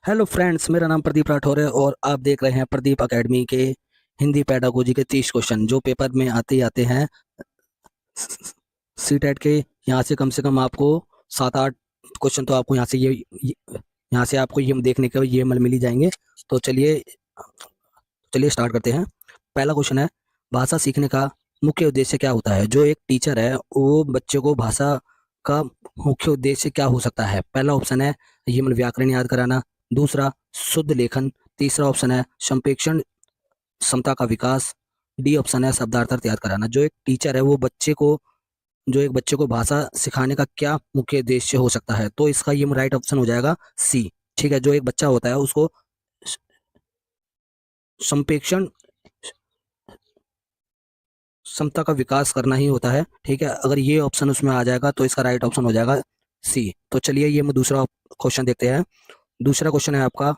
Hello friends, मेरा नाम प्रदीप राठौर है और आप देख रहे हैं प्रदीप एकेडमी के हिंदी पेडागोजी के 30 क्वेश्चन जो पेपर में आते ही आते हैं। सी टेट के यहाँ से कम आपको 7-8 क्वेश्चन तो आपको यहाँ से आपको ये देखने के ये मिल ही जाएंगे। तो चलिए चलिए स्टार्ट करते हैं। पहला क्वेश्चन है, भाषा सीखने का मुख्य उद्देश्य क्या होता है? जो एक टीचर है वो बच्चे को भाषा का मुख्य उद्देश्य क्या हो सकता है? पहला ऑप्शन है ये व्याकरण याद कराना। दूसरा, शुद्ध लेखन। तीसरा ऑप्शन है संप्रेषण क्षमता का विकास। डी ऑप्शन है शब्दार्थ याद कराना। जो एक बच्चे को भाषा सिखाने का क्या मुख्य उद्देश्य हो सकता है? तो इसका ये राइट ऑप्शन हो जाएगा सी। ठीक है, जो एक बच्चा होता है उसको संप्रेषण क्षमता का विकास करना ही होता है। ठीक है, अगर ये ऑप्शन उसमें आ जाएगा तो इसका राइट ऑप्शन हो जाएगा सी। तो चलिए ये हम दूसरा क्वेश्चन देखते हैं। दूसरा क्वेश्चन है आपका,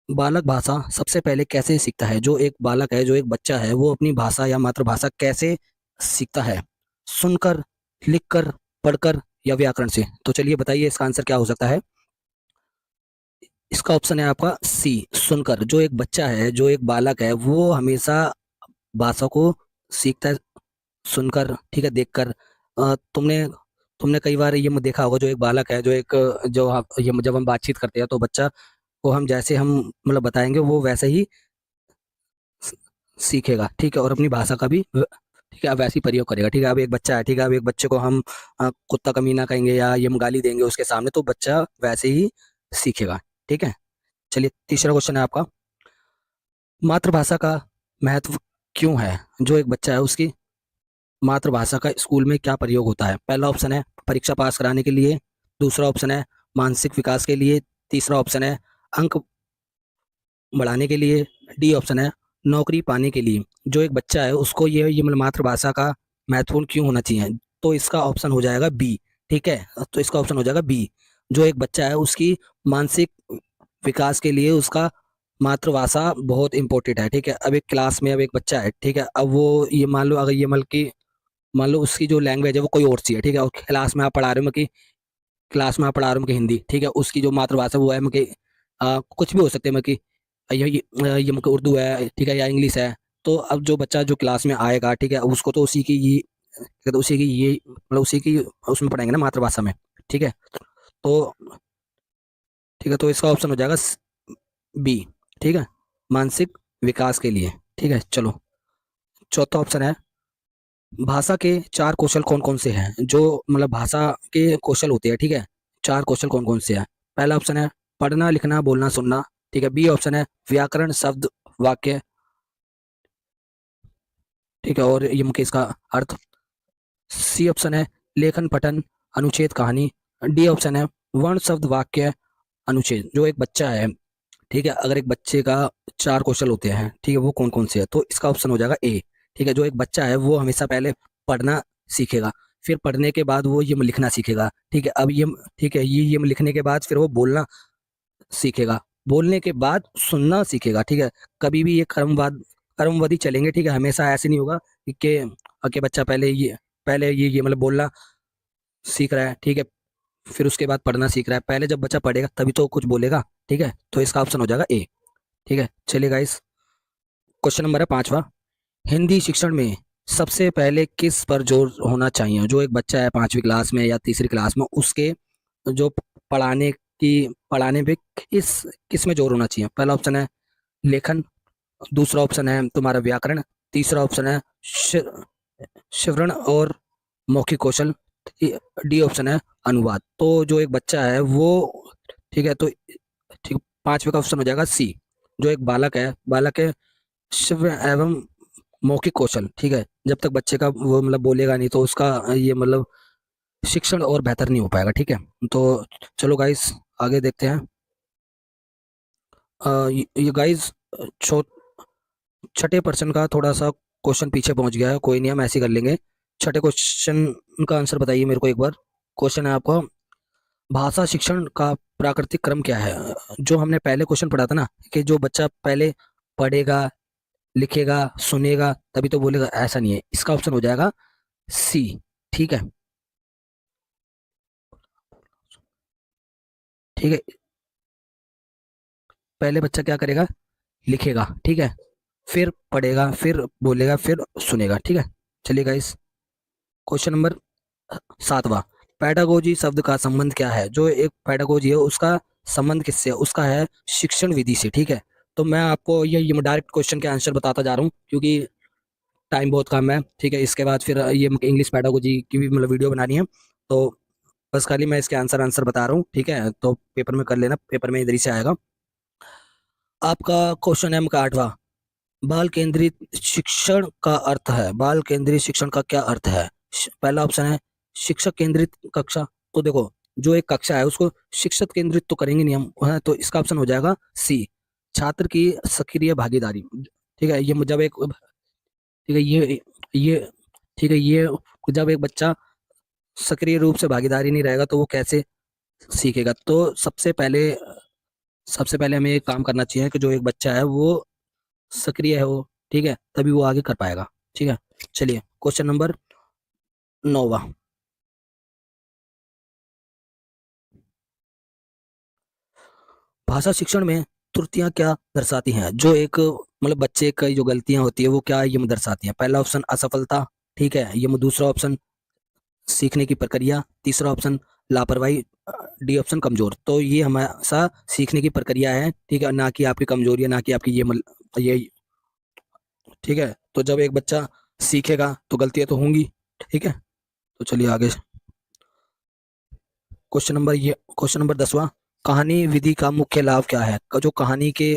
बालक भाषा सबसे पहले कैसे सीखता है? जो एक बालक है, जो एक बच्चा है, वो अपनी भाषा या मातृभाषा कैसे सीखता है? सुनकर, लिखकर, पढ़कर या व्याकरण से? तो चलिए बताइए इसका आंसर क्या हो सकता है। इसका ऑप्शन है आपका सी, सुनकर। जो एक बच्चा है, जो एक बालक है, वो हमेशा भाषा को सीखता है सुनकर, ठीक है, देखकर। तुमने तुमने कई बार ये देखा होगा, जो एक बालक है, जो एक जो ये जब हम बातचीत करते हैं तो बच्चा को हम जैसे हम बताएंगे वो वैसे ही सीखेगा। ठीक है, और अपनी भाषा का भी ठीक है, अब वैसे ही प्रयोग करेगा। ठीक है, अब एक बच्चा है, ठीक है, अब एक बच्चे को हम कुत्ता कमीना कहेंगे या ये हम गाली देंगे उसके सामने, तो बच्चा वैसे ही सीखेगा। ठीक है, चलिए तीसरा क्वेश्चन है आपका, मातृभाषा का महत्व क्यों है? जो एक बच्चा है उसकी मातृभाषा का स्कूल में क्या प्रयोग होता है? पहला ऑप्शन है परीक्षा पास कराने के लिए। दूसरा ऑप्शन है मानसिक विकास के लिए। तीसरा ऑप्शन है अंक बढ़ाने के लिए। डी ऑप्शन है नौकरी पाने के लिए। जो एक बच्चा है उसको ये मातृभाषा का महत्वपूर्ण क्यों होना चाहिए? तो इसका ऑप्शन हो जाएगा बी। ठीक है, तो इसका ऑप्शन हो जाएगा बी। जो एक बच्चा है उसकी मानसिक विकास के लिए उसका मातृभाषा बहुत इंपॉर्टेंट है। ठीक है, अब एक क्लास में अब एक बच्चा है, ठीक है, अब वो ये मान लो, अगर ये मान लो उसकी जो लैंग्वेज है वो कोई और सी है। ठीक है, और क्लास में आप पढ़ा रहे हो मतलब हिंदी। ठीक है, उसकी जो मातृभाषा वो है मतलब कुछ भी हो सकते हैं, मतलब कि ये मतलब उर्दू है, ठीक है, या इंग्लिश है। तो अब जो बच्चा जो क्लास में आएगा, ठीक है, उसको तो उसी की ये कहते हैं, उसी की ये मतलब उसी की उसमें पढ़ाएंगे ना, मातृभाषा में। ठीक है, तो ठीक है, तो इसका ऑप्शन हो जाएगा बी। ठीक है, मानसिक विकास के लिए। ठीक है, चलो चौथा ऑप्शन है, भाषा के चार कौशल कौन कौन से हैं? जो भाषा के कौशल होते हैं, ठीक है, चार कौशल कौन कौन से हैं? पहला ऑप्शन है पढ़ना लिखना बोलना सुनना। ठीक है, बी ऑप्शन है व्याकरण शब्द वाक्य। ठीक है, और ये मुख्य इसका अर्थ। सी ऑप्शन है लेखन पठन अनुच्छेद कहानी। डी ऑप्शन है वर्ण शब्द वाक्य अनुच्छेद। जो एक बच्चा है, ठीक है, अगर एक बच्चे का चार कौशल होते हैं, ठीक है, वो कौन कौन से है? तो इसका ऑप्शन हो जाएगा ए। ठीक है, जो एक बच्चा है वो हमेशा पहले पढ़ना सीखेगा, फिर पढ़ने के बाद वो ये लिखना सीखेगा। ठीक है, अब ये ठीक है, ये लिखने के बाद फिर वो बोलना सीखेगा, बोलने के बाद सुनना सीखेगा। ठीक है, कभी भी ये क्रमवादी चलेंगे। ठीक है, हमेशा ऐसे नहीं होगा कि बच्चा पहले ये बोलना सीख रहा है, ठीक है, फिर उसके बाद पढ़ना सीख रहा है। पहले जब बच्चा पढ़ेगा तभी तो कुछ बोलेगा। ठीक है, तो इसका ऑप्शन हो जाएगा ए। ठीक है, चलिए गाइस, क्वेश्चन नंबर है पांचवा, हिंदी शिक्षण में सबसे पहले किस पर जोर होना चाहिए? जो एक बच्चा है 5वीं क्लास में या तीसरी क्लास में, उसके जो पढ़ाने पे किस में जोर होना चाहिए? पहला ऑप्शन है लेखन। दूसरा ऑप्शन है तुम्हारा व्याकरण। तीसरा ऑप्शन है श्रवण और मौखिक कौशल। डी ऑप्शन है अनुवाद। तो जो एक बच्चा है वो, ठीक है, तो ठीक, पांचवे का ऑप्शन हो जाएगा सी। जो एक बालक है श्रवण एवं मौखिक कौशल। ठीक है, जब तक बच्चे का वो बोलेगा नहीं तो उसका ये शिक्षण और बेहतर नहीं हो पाएगा। ठीक है, तो चलो गाइस आगे देखते हैं। ये गाइस छठे पर्सन का थोड़ा सा क्वेश्चन पीछे पहुंच गया है, कोई नहीं, हम ऐसे ही कर लेंगे। छठे क्वेश्चन का आंसर बताइए मेरे को एक बार। क्वेश्चन है आपका, भाषा शिक्षण का प्राकृतिक क्रम क्या है? जो हमने पहले क्वेश्चन पढ़ा था ना, कि जो बच्चा पहले पढ़ेगा लिखेगा सुनेगा तभी तो बोलेगा, ऐसा नहीं है। इसका ऑप्शन हो जाएगा सी। ठीक है, ठीक है, पहले बच्चा क्या करेगा, लिखेगा, ठीक है, फिर पढ़ेगा, फिर बोलेगा, फिर सुनेगा, ठीक है। चलिए गाइस, क्वेश्चन नंबर 7वां, पैडागोजी शब्द का संबंध क्या है? जो एक पैडागोजी है उसका संबंध किससे है? उसका है शिक्षण विधि से, ठीक है। तो मैं आपको ये डायरेक्ट क्वेश्चन के आंसर बताता जा रहा हूँ क्योंकि टाइम बहुत कम है, ठीक है। इसके बाद फिर ये इंग्लिश पैडागोजी की भी मतलब वीडियो बनानी है, तो बस खाली मैं इसके आंसर आंसर बता रहा हूँ, ठीक है। तो पेपर में कर लेना, पेपर में इधर ही से आएगा। आपका क्वेश्चन है आपका 8वां, बाल केंद्रित शिक्षण का अर्थ है, बाल केंद्रित शिक्षण का क्या अर्थ है? पहला ऑप्शन है शिक्षक केंद्रित कक्षा। तो देखो, जो एक कक्षा है उसको शिक्षक केंद्रित तो करेंगे नहीं हम, है, तो इसका ऑप्शन हो जाएगा सी, छात्र की सक्रिय भागीदारी, ठीक है। ये जब एक, ठीक है, ये ठीक है, ये जब एक बच्चा सक्रिय रूप से भागीदारी नहीं रहेगा तो वो कैसे सीखेगा? तो सबसे पहले हमें एक काम करना चाहिए कि जो एक बच्चा है वो सक्रिय है वो, ठीक है, तभी वो आगे कर पाएगा, ठीक है। चलिए, क्वेश्चन नंबर 9वां, भाषा शिक्षण में त्रुटियां क्या दर्शाती हैं? जो एक मतलब बच्चे की जो गलतियां होती है वो क्या ये दर्शाती हैं? पहला ऑप्शन असफलता, ठीक है, ये दूसरा ऑप्शन सीखने की प्रक्रिया, तीसरा ऑप्शन लापरवाही, डी ऑप्शन कमजोर। तो ये हमेशा सीखने की प्रक्रिया है, ठीक है, ना कि आपकी कमजोरी है, ना कि आपकी ये, ठीक है। तो जब एक बच्चा सीखेगा तो गलतियां तो होंगी, ठीक है। तो चलिए आगे, क्वेश्चन नंबर 10वां, कहानी विधि का मुख्य लाभ क्या है? जो कहानी के,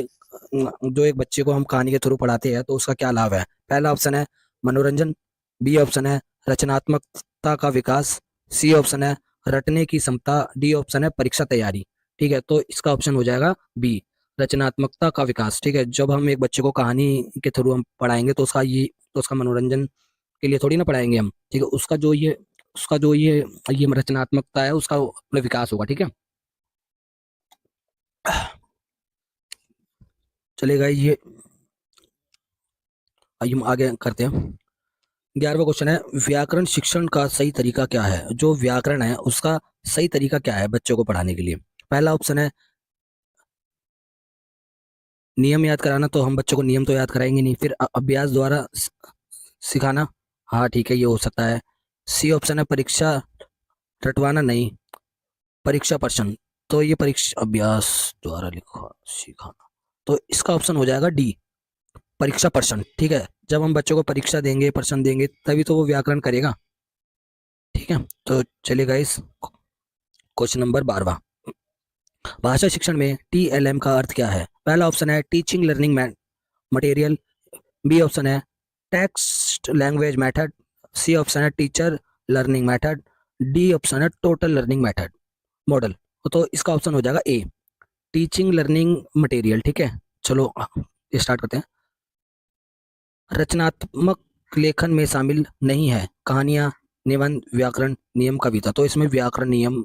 जो एक बच्चे को हम कहानी के थ्रू पढ़ाते हैं तो उसका क्या लाभ है? पहला ऑप्शन है मनोरंजन, बी ऑप्शन है रचनात्मकता का विकास, सी ऑप्शन है रटने की क्षमता, डी ऑप्शन है परीक्षा तैयारी, ठीक है। तो इसका ऑप्शन हो जाएगा बी, रचनात्मकता का विकास, ठीक है। जब हम एक बच्चे को कहानी के थ्रू हम पढ़ाएंगे तो उसका मनोरंजन के लिए थोड़ी ना पढ़ाएंगे हम, ठीक है। उसका जो ये रचनात्मकता है उसका मतलब विकास होगा, ठीक है। चलेगा ये, आइए हम आगे करते हैं। 11वां क्वेश्चन है, व्याकरण शिक्षण का सही तरीका क्या है? जो व्याकरण है उसका सही तरीका क्या है बच्चों को पढ़ाने के लिए? पहला ऑप्शन है नियम याद कराना, तो हम बच्चों को नियम तो याद कराएंगे नहीं, फिर अभ्यास द्वारा सिखाना, हाँ ठीक है, ये हो सकता है। सी ऑप्शन है परीक्षा रटवाना, नहीं, परीक्षा प्रश्न, तो ये परीक्षा अभ्यास द्वारा लिखा सिखाना, तो इसका ऑप्शन हो जाएगा डी, परीक्षा प्रश्न, ठीक है। जब हम बच्चों को परीक्षा देंगे, प्रश्न देंगे, तभी तो वो व्याकरण करेगा, ठीक है। तो चलिए गाइस, क्वेश्चन नंबर 12वां, भाषा शिक्षण में टीएलएम का अर्थ क्या है? पहला ऑप्शन है teaching learning material, B option है text language method, C option है teacher learning method, D option है टोटल लर्निंग मेथड मॉडल। तो इसका ऑप्शन हो जाएगा ए, टीचिंग लर्निंग मटेरियल, ठीक है। चलो स्टार्ट करते हैं। रचनात्मक लेखन में शामिल नहीं है कहानियां, निबंध, व्याकरण, नियम, कविता। तो इसमें व्याकरण नियम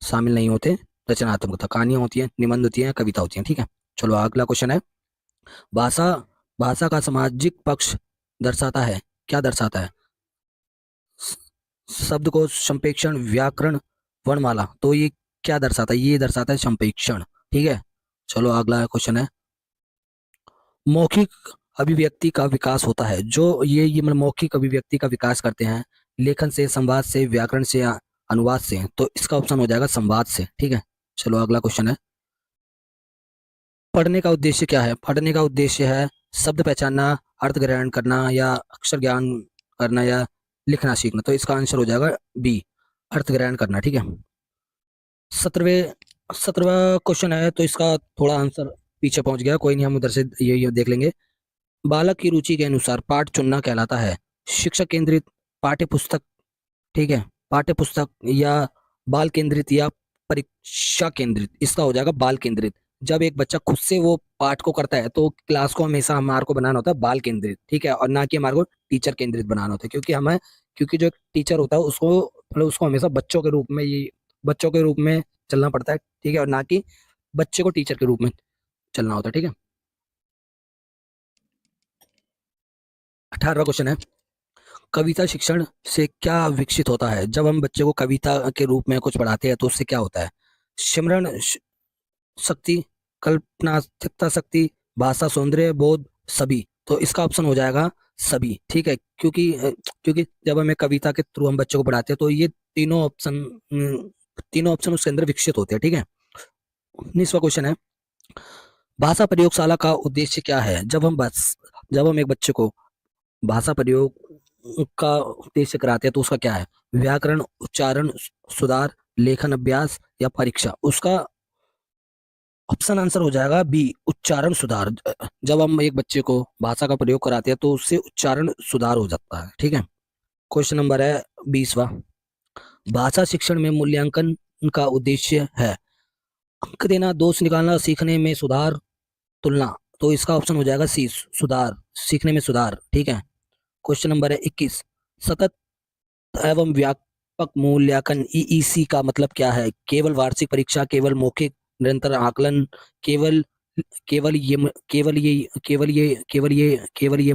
शामिल नहीं होते, रचनात्मकता, कहानियां होती हैं, निबंध होती हैं, कविता होती हैं, ठीक है। चलो अगला क्वेश्चन है, भाषा भाषा का सामाजिक पक्ष दर्शाता है, क्या दर्शाता है? शब्द को संप्रेषण, व्याकरण, वर्णमाला, तो ये क्या दर्शाता है? ये दर्शाता है संप्रेषण, ठीक है। चलो अगला क्वेश्चन है, मौखिक अभिव्यक्ति का विकास होता है, जो ये मतलब मौखिक अभिव्यक्ति का विकास करते हैं लेखन से, संवाद से, व्याकरण से या अनुवाद से। तो इसका ऑप्शन हो जाएगा संवाद से, ठीक है। चलो अगला क्वेश्चन है, पढ़ने का उद्देश्य क्या है? पढ़ने का उद्देश्य है शब्द पहचानना, अर्थ ग्रहण करना, या अक्षर ज्ञान करना, या लिखना सीखना। तो इसका आंसर हो जाएगा बी, अर्थ ग्रहण करना, ठीक है। 17वें 17वां क्वेश्चन है, तो इसका थोड़ा आंसर पीछे पहुंच गया, कोई नहीं, हम उधर से ये देख लेंगे। बालक की रुचि के अनुसार पाठ चुनना कहलाता है शिक्षक केंद्रित, पाठ्य पुस्तक, ठीक है, पाठ्य पुस्तक, या बाल केंद्रित, या परीक्षा केंद्रित। इसका हो जाएगा बाल केंद्रित। जब एक बच्चा खुद से वो पाठ को करता है तो क्लास को हमेशा हमारे को बनाना होता है बाल केंद्रित, ठीक है, और ना कि हमारे को टीचर केंद्रित बनाना होता है, क्योंकि जो एक टीचर होता है उसको मतलब उसको हमेशा बच्चों के रूप में चलना पड़ता है, ठीक है, और ना कि बच्चे को टीचर के रूप में चलना होता है, ठीक है। 18वां क्वेश्चन है, कविता शिक्षण से क्या विकसित होता है? जब हम बच्चे को कविता के रूप में कुछ पढ़ाते हैं तो उससे क्या होता है? स्मरण शक्ति, कल्पनात्मक शक्ति, भाषा सौंदर्य बोध, सभी। तो इसका ऑप्शन हो जाएगा सभी, ठीक है। क्योंकि जब हमें कविता के थ्रू हम बच्चों को पढ़ाते हैं तो ये तीनों ऑप्शन उसके अंदर विकसित होते हैं, ठीक है। 19वां क्वेश्चन है, भाषा प्रयोगशाला का उद्देश्य क्या है? जब हम एक बच्चे को भाषा प्रयोग का उद्देश्य कराते हैं तो उसका क्या है? व्याकरण, उच्चारण सुधार, लेखन अभ्यास या परीक्षा? उसका ऑप्शन आंसर हो जाएगा बी, उच्चारण सुधार। जब हम एक बच्चे को भाषा का प्रयोग कराते हैं तो उससे उच्चारण सुधार हो जाता है, ठीक है। क्वेश्चन नंबर है 20वां, भाषा शिक्षण में मूल्यांकन का उद्देश्य है अंक देना, दोष निकालना, सीखने में सुधार, तुलना। तो इसका ऑप्शन हो जाएगा सी, सुधार, सीखने में सुधार, ठीक है। क्वेश्चन नंबर है 21, सतत एवं व्यापक मूल्यांकन ईईसी का मतलब क्या है? केवल वार्षिक परीक्षा, केवल मौखिक, निरंतर आकलन, केवल केवल ये केवल ये केवल ये केवल ये केवल ये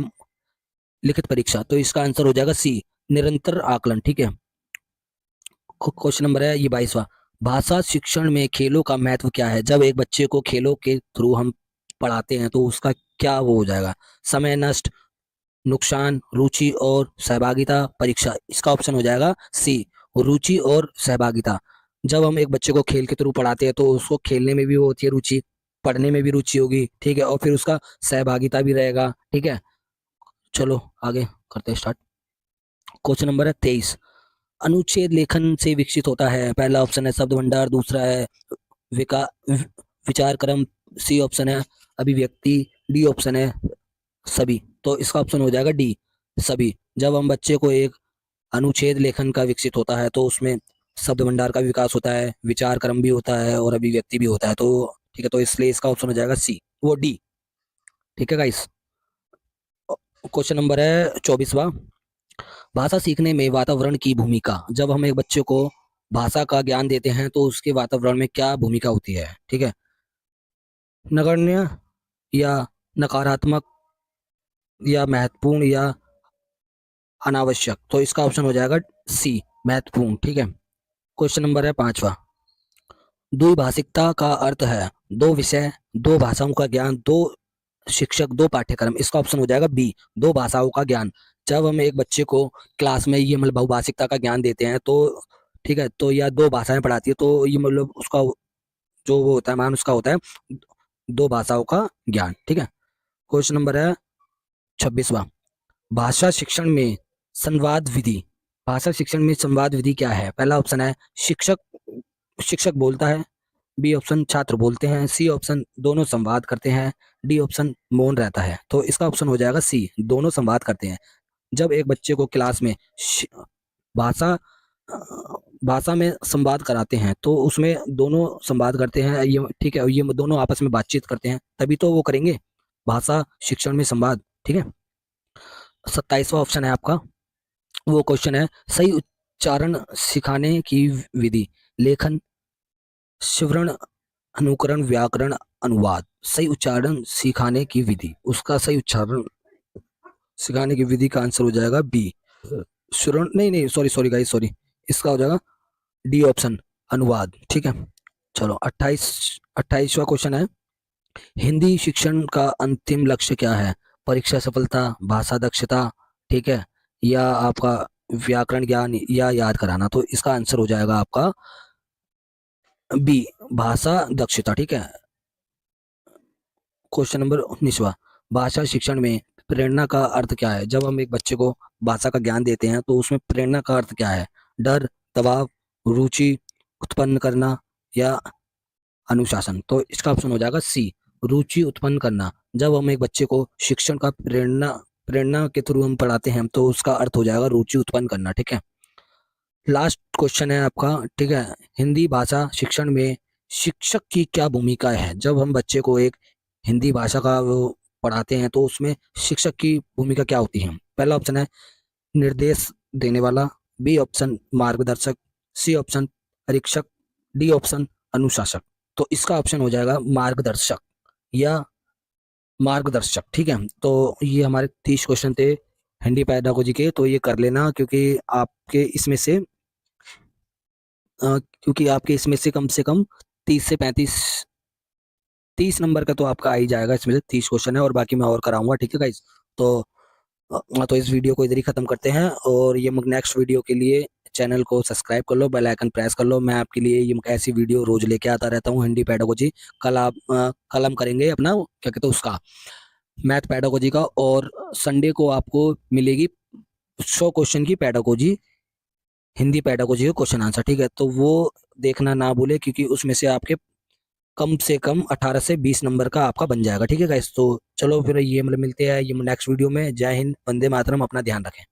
लिखित परीक्षा? तो इसका आंसर हो जाएगा सी, निरंतर आकलन, ठीक है। क्वेश्चन नंबर है ये 22वां, भाषा शिक्षण में खेलों का महत्व क्या है? जब एक बच्चे को खेलों के थ्रू हम पढ़ाते हैं तो उसका क्या वो हो जाएगा? समय नष्ट, नुकसान, रुचि और सहभागिता, परीक्षा? इसका ऑप्शन हो जाएगा सी, रुचि और सहभागिता। जब हम एक बच्चे को खेल के थ्रू पढ़ाते हैं तो उसको खेलने में भी वो होती है रुचि, पढ़ने में भी रुचि होगी, ठीक है, और फिर उसका सहभागिता भी रहेगा, ठीक है। चलो आगे करते हैं स्टार्ट। क्वेश्चन नंबर है 23, अनुच्छेद लेखन से विकसित होता है। पहला ऑप्शन है शब्द भंडार, दूसरा है विका विचार क्रम, सी ऑप्शन है अभिव्यक्ति, डी ऑप्शन है सभी। तो इसका ऑप्शन हो जाएगा डी, सभी। जब हम बच्चे को एक अनुच्छेद लेखन का विकसित होता है तो उसमें शब्द भंडार का विकास होता है, विचार क्रम भी होता है और अभिव्यक्ति भी होता है, तो ठीक है, तो इसलिए इसका ऑप्शन हो जाएगा सी, वो डी, ठीक है गाइस। क्वेश्चन नंबर है 24वां, भाषा सीखने में वातावरण की भूमिका। जब हम एक बच्चे को भाषा का ज्ञान देते हैं तो उसके वातावरण में क्या भूमिका होती है, ठीक है? नगण्य या नकारात्मक या महत्वपूर्ण या अनावश्यक? तो इसका ऑप्शन हो जाएगा सी, महत्वपूर्ण, ठीक है। क्वेश्चन नंबर है 5वां, द्विभाषिकता का अर्थ है दो विषय, दो भाषाओं का ज्ञान, दो शिक्षक, दो पाठ्यक्रम। इसका ऑप्शन हो जाएगा बी, दो भाषाओं का ज्ञान। जब हम एक बच्चे को क्लास में ये मतलब बहुभाषिकता का ज्ञान देते हैं तो ठीक है, तो या दो भाषाएं पढ़ाती है तो ये मतलब उसका जो वो होता है मान उसका होता है दो भाषाओं का ज्ञान, ठीक है। क्वेश्चन नंबर है 26वां, भाषा शिक्षण में संवाद विधि। भाषा शिक्षण में संवाद विधि क्या है? पहला ऑप्शन है शिक्षक शिक्षक बोलता है, बी ऑप्शन छात्र बोलते हैं, सी ऑप्शन दोनों संवाद करते हैं, डी ऑप्शन मौन रहता है। तो इसका ऑप्शन हो जाएगा सी, दोनों संवाद करते हैं। जब एक बच्चे को क्लास में भाषा भाषा में संवाद कराते हैं तो उसमें दोनों संवाद करते हैं, ये ठीक है, ये दोनों आपस में बातचीत करते हैं तभी तो वो करेंगे भाषा शिक्षण में संवाद, ठीक है। 27वां ऑप्शन है आपका, वो क्वेश्चन है सही उच्चारण सिखाने की विधि, लेखन, श्रवण, अनुकरण, व्याकरण, अनुवाद। सही उच्चारण सिखाने की विधि, उसका सही उच्चारण सिखाने की विधि का आंसर हो जाएगा बी, श्रवण, नहीं नहीं सॉरी सॉरी गाइस सॉरी, इसका हो जाएगा डी ऑप्शन, अनुवाद, ठीक है। चलो 28वां क्वेश्चन है, हिंदी शिक्षण का अंतिम लक्ष्य क्या है? परीक्षा सफलता, भाषा दक्षता, ठीक है, या आपका व्याकरण ज्ञान या याद कराना? तो इसका आंसर हो जाएगा आपका बी, भाषा दक्षता, ठीक है। क्वेश्चन नंबर 19वां, भाषा शिक्षण में प्रेरणा का अर्थ क्या है? जब हम एक बच्चे को भाषा का ज्ञान देते हैं तो उसमें प्रेरणा का अर्थ क्या है? डर, दबाव, रुचि उत्पन्न करना या अनुशासन? तो इसका ऑप्शन हो जाएगा सी, रुचि उत्पन्न करना। जब हम एक बच्चे को शिक्षण का प्रेरणा के थ्रू हम पढ़ाते हैं तो उसका अर्थ हो जाएगा रुचि उत्पन्न करना, ठीक है। लास्ट क्वेश्चन है आपका, ठीक है, हिंदी भाषा शिक्षण में शिक्षक की क्या भूमिका है? जब हम बच्चे को एक हिंदी भाषा का वो पढ़ाते हैं तो उसमें शिक्षक की भूमिका क्या होती है? पहला ऑप्शन है निर्देश देने वाला, बी ऑप्शन मार्गदर्शक, सी ऑप्शन परीक्षक, डी ऑप्शन अनुशासक। तो इसका ऑप्शन हो जाएगा मार्गदर्शक या मार्गदर्शक, ठीक है। तो ये हमारे 30 क्वेश्चन थे हिंदी पैडागोजी के, तो ये कर लेना आपके इसमें से क्योंकि आपके इसमें से कम 30 से 35 30 नंबर का तो आपका आ ही जाएगा, इसमें से 30 क्वेश्चन है और बाकी मैं और कराऊंगा, ठीक है गाइस। तो इस वीडियो को इधर ही खत्म करते हैं, और ये नेक्स्ट वीडियो के लिए चैनल को सब्सक्राइब कर लो, बेल आइकन प्रेस कर लो। मैं आपके लिए ये ऐसी वीडियो रोज लेके आता रहता हूँ, हिंदी पेडागोजी। कल हम करेंगे अपना क्या कहते हैं उसका, मैथ पेडागोजी का, और संडे को आपको मिलेगी 100 क्वेश्चन की पेडागोजी, हिंदी पेडागोजी का क्वेश्चन आंसर, ठीक है। तो वो देखना ना भूले, क्योंकि उसमें से कम 18 से 20 नंबर का आपका बन जाएगा, ठीक है गाइस। तो चलो फिर ये मिलते हैं ये नेक्स्ट वीडियो में। जय हिंद, वंदे मातरम, अपना ध्यान रखें।